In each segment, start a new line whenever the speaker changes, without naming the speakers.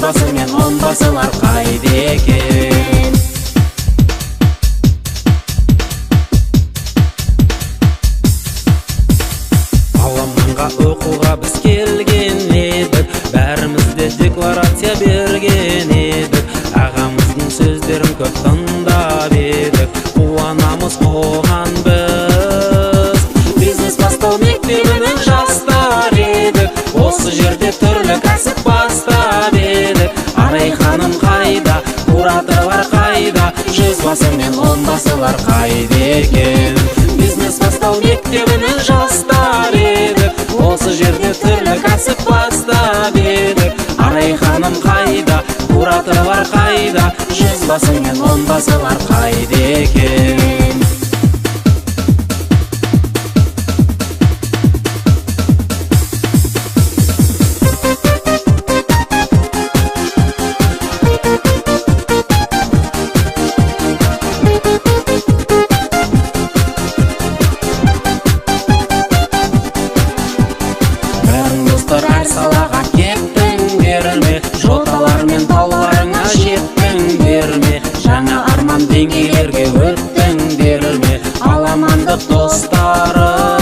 басы мен оңбасылар қайда екен? Аламанға оқуға біз келген едік, бәрімізде декларация берген едік. Ағамыздың сөздерін көп тыңдап едік, қуанамыз оған біз. Бизнес бастау мектебінің жастар едік, осы жерде түрлі кәсіп бастап едік. Арай ханым қайда, кураторлар қайда, жүзбасы мен оңбасылар қайда екен? Бизнес бастау мектебінің жастар едік, осы жерде түрлі кәсіп бастап едік. Арай ханым қайда, кураторлар қайда, жүзбасы мен оңбасылар қайда екен? Әр салаға кеттіңдер ме, жоталар мен тауларыңа жеттіңдер ме, жаңа арман деңгейлерге өттіңдер ме, аламандық достарым.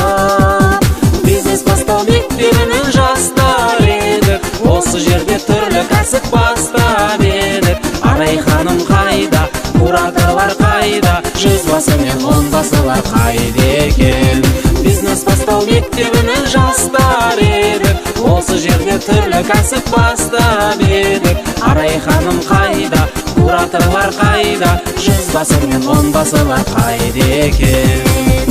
Бизнес бастау мектебінің жастар едік, осы жерде түрлі кәсіп бастап едік. Арай ханым қайда, кураторлар қайда, жүзбасы мен оңбасылар қайда екен? Бизнес бастау мектебінің жастар едік, осы жерде түрлі кәсіп бастап едік. Арай ханым қайда, кураторлар қайда, жүзбасы мен оңбасылар қайда екен?